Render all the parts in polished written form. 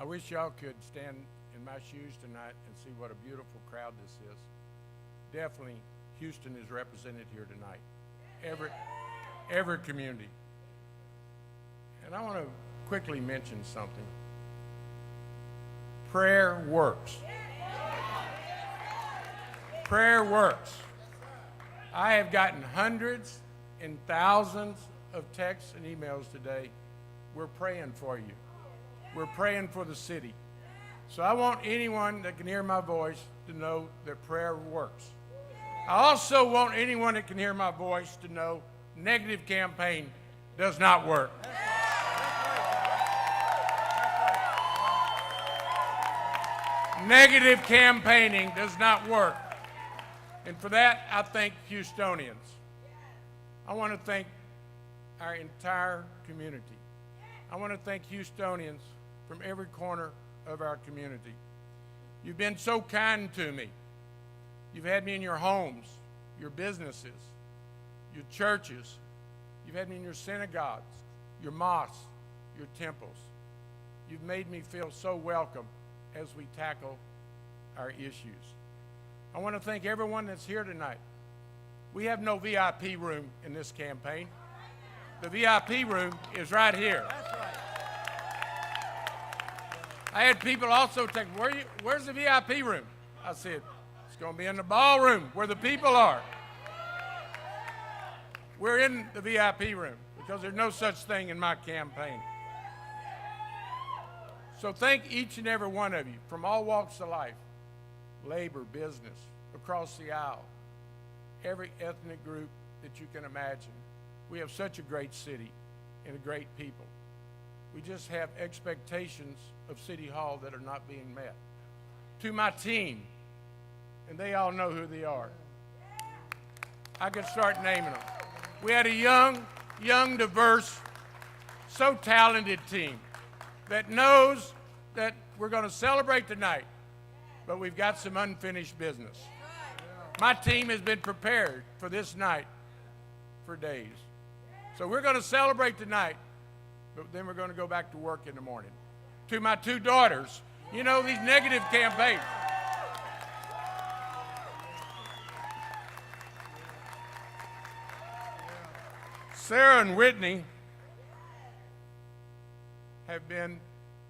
wish y'all could stand in my shoes tonight and see what a beautiful crowd this is. Definitely, Houston is represented here tonight. Every community. And I want to quickly mention something. Prayer works. Prayer works. I have gotten hundreds and thousands of texts and emails today. We're praying for you. We're praying for the city. So I want anyone that can hear my voice to know that prayer works. I also want anyone that can hear my voice to know negative campaign does not work. Negative campaigning does not work. And for that, I thank Houstonians. I want to thank our entire community. I want to thank Houstonians from every corner of our community. You've been so kind to me. You've had me in your homes, your businesses, your churches. You've had me in your synagogues, your mosques, your temples. You've made me feel so welcome as we tackle our issues. I want to thank everyone that's here tonight. We have no VIP room in this campaign. The VIP room is right here. I had people also take, where's the VIP room? I said, it's going to be in the ballroom where the people are. We're in the VIP room because there's no such thing in my campaign. So thank each and every one of you from all walks of life, labor, business, across the aisle, every ethnic group that you can imagine. We have such a great city and a great people. We just have expectations of City Hall that are not being met. To my team, and they all know who they are. I could start naming them. We had a young, diverse, so talented team that knows that we're going to celebrate tonight, but we've got some unfinished business. My team has been prepared for this night for days. So we're going to celebrate tonight, but then we're going to go back to work in the morning. To my two daughters, you know, these negative campaigns. Sarah and Whitney have been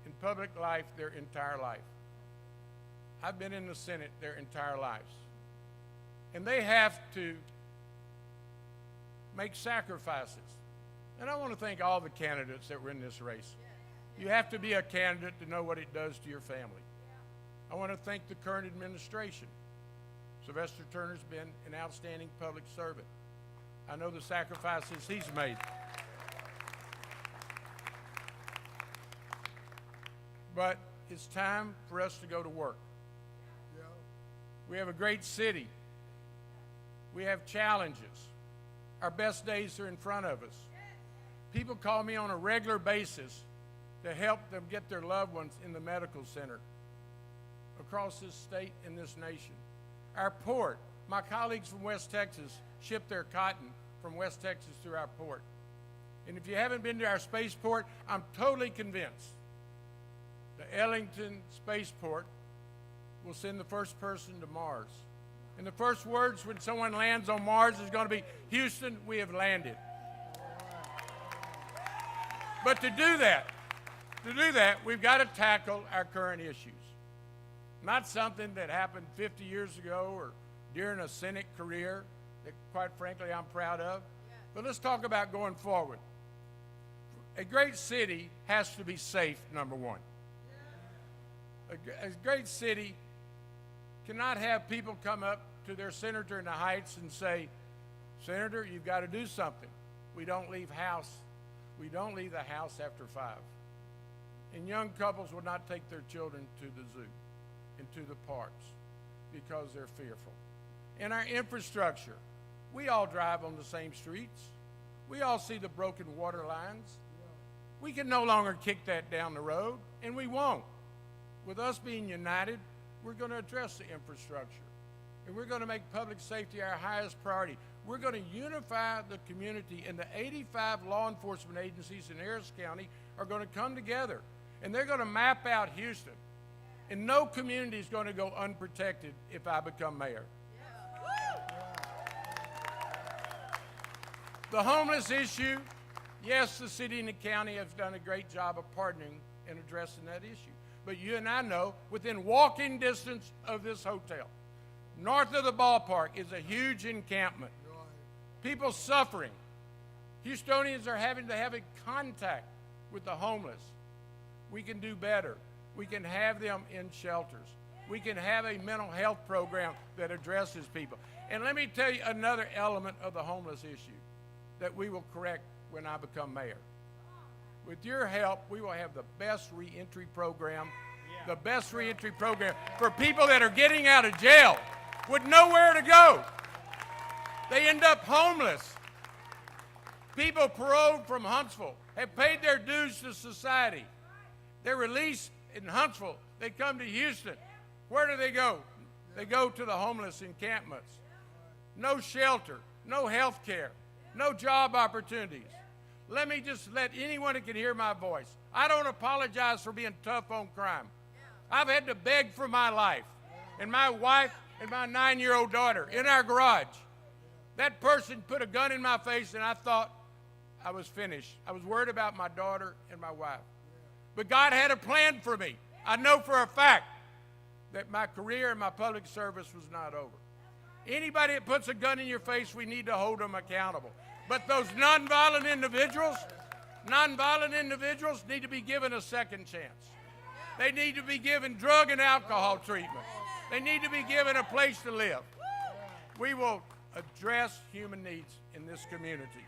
in public life their entire life. I've been in the Senate their entire lives. And they have to make sacrifices. And I want to thank all the candidates that were in this race. You have to be a candidate to know what it does to your family. I want to thank the current administration. Sylvester Turner's been an outstanding public servant. I know the sacrifices he's made. But it's time for us to go to work. We have a great city. We have challenges. Our best days are in front of us. People call me on a regular basis to help them get their loved ones in the medical center across this state and this nation. Our port, my colleagues from West Texas ship their cotton from West Texas through our port. And if you haven't been to our spaceport, I'm totally convinced the Ellington Spaceport will send the first person to Mars. And the first words when someone lands on Mars is going to be, Houston, we have landed. But to do that, we've got to tackle our current issues. Not something that happened 50 years ago or during a Senate career that, quite frankly, I'm proud of. But let's talk about going forward. A great city has to be safe, number one. A great city cannot have people come up to their senator in the Heights and say, Senator, you've got to do something. We don't leave the house after 5. And young couples will not take their children to the zoo and to the parks because they're fearful. And our infrastructure, we all drive on the same streets. We all see the broken water lines. We can no longer kick that down the road, and we won't. With us being united, we're going to address the infrastructure, and we're going to make public safety our highest priority. We're going to unify the community, and the 85 law enforcement agencies in Harris County are going to come together, And they're going to map out Houston. And no community is going to go unprotected if I become mayor. The homeless issue, yes, the city and the county have done a great job of partnering and addressing that issue. But you and I know, within walking distance of this hotel, north of the ballpark is a huge encampment. People suffering. Houstonians are having to have a contact with the homeless. We can do better. We can have them in shelters. We can have a mental health program that addresses people. And let me tell you another element of the homeless issue that we will correct when I become mayor. With your help, we will have the best reentry program, the best reentry program for people that are getting out of jail with nowhere to go. They end up homeless. People paroled from Huntsville have paid their dues to society. They're released in Huntsville. They come to Houston. Where do they go? They go to the homeless encampments. No shelter, no health care, no job opportunities. Let me just let anyone that can hear my voice. I don't apologize for being tough on crime. I've had to beg for my life. And my wife and my 9-year-old daughter in our garage. That person put a gun in my face and I thought I was finished. I was worried about my daughter and my wife. But God had a plan for me. I know for a fact that my career and my public service was not over. Anybody that puts a gun in your face, we need to hold them accountable. But those nonviolent individuals need to be given a second chance. They need to be given drug and alcohol treatment. They need to be given a place to live. We will address human needs in this community.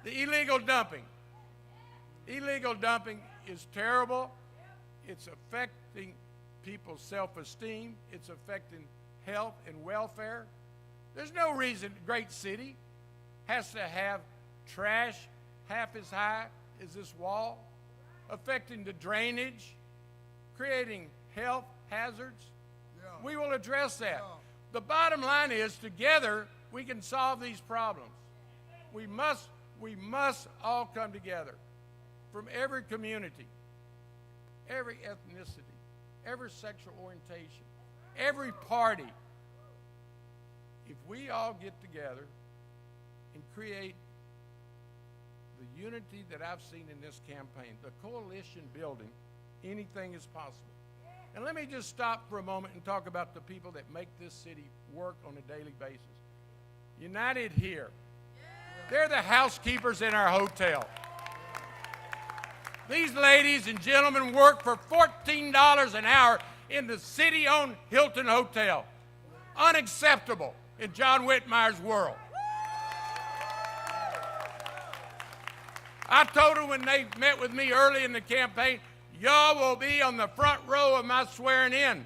The illegal dumping. Illegal dumping is terrible. It's affecting people's self-esteem. It's affecting health and welfare. There's no reason a great city has to have trash half as high as this wall, affecting the drainage, creating health hazards. We will address that. The bottom line is, together, we can solve these problems. We must all come together from every community, every ethnicity, every sexual orientation, every party. If we all get together and create the unity that I've seen in this campaign, the coalition building, anything is possible. And let me just stop for a moment and talk about the people that make this city work on a daily basis. United Here. They're the housekeepers in our hotel. These ladies and gentlemen work for $14 an hour in the city-owned Hilton Hotel. Unacceptable in John Whitmire's world. I told them when they met with me early in the campaign, y'all will be on the front row of my swearing in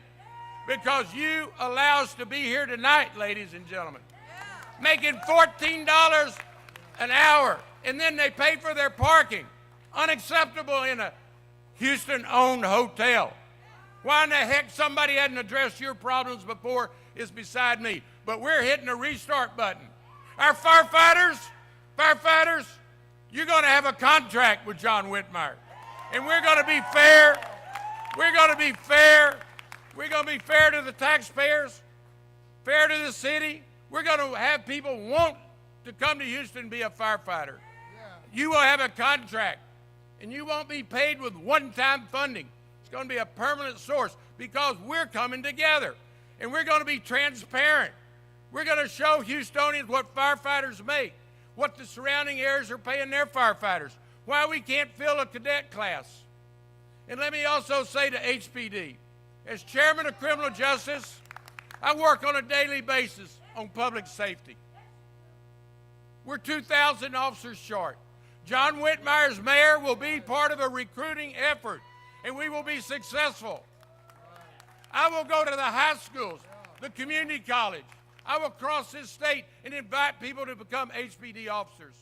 because you allow us to be here tonight, ladies and gentlemen, making $14 an hour, and then they pay for their parking. Unacceptable in a Houston-owned hotel. Why in the heck somebody hadn't addressed your problems before is beside me. But we're hitting the restart button. Our firefighters, you're going to have a contract with John Whitmire. And we're going to be fair. We're going to be fair. We're going to be fair to the taxpayers, fair to the city. We're going to have people want to come to Houston and be a firefighter. You will have a contract, and you won't be paid with one-time funding. It's going to be a permanent source because we're coming together, and we're going to be transparent. We're going to show Houstonians what firefighters make, what the surrounding areas are paying their firefighters, why we can't fill a cadet class. And let me also say to HPD, as chairman of criminal justice, I work on a daily basis on public safety. We're 2,000 officers short. John Whitmire as mayor will be part of a recruiting effort, and we will be successful. I will go to the high schools, the community college. I will cross this state and invite people to become HPD officers.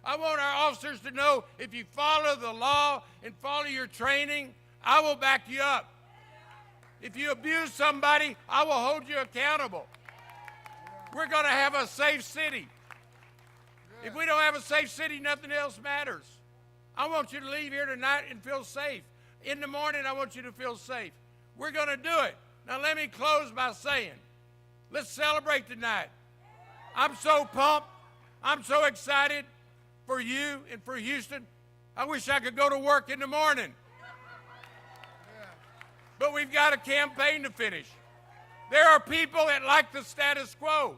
I want our officers to know if you follow the law and follow your training, I will back you up. If you abuse somebody, I will hold you accountable. We're going to have a safe city. If we don't have a safe city, nothing else matters. I want you to leave here tonight and feel safe. In the morning, I want you to feel safe. We're going to do it. Now, let me close by saying, let's celebrate tonight. I'm so pumped. I'm so excited for you and for Houston. I wish I could go to work in the morning. But we've got a campaign to finish. There are people that like the status quo.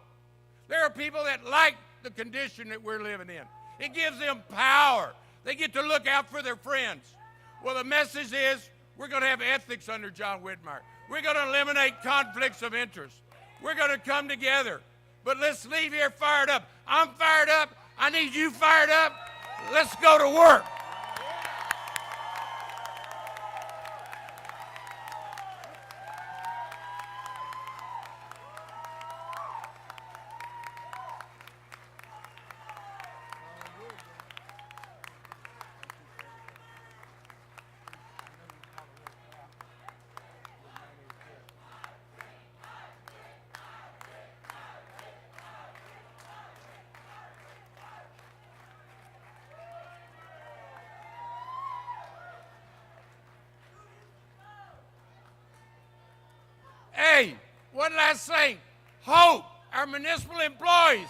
There are people that like the condition that we're living in. It gives them power. They get to look out for their friends. Well, the message is we're going to have ethics under John Whitmire. We're going to eliminate conflicts of interest. We're going to come together. But let's leave here fired up. I'm fired up. I need you fired up. Let's go to work. Hey, one last thing. Hope, our municipal employees,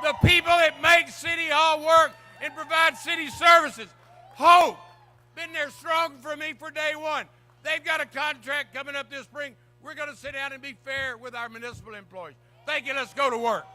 the people that make City Hall work and provide city services. Hope, been there strong for me for day one. They've got a contract coming up this spring. We're going to sit down and be fair with our municipal employees. Thank you. Let's go to work.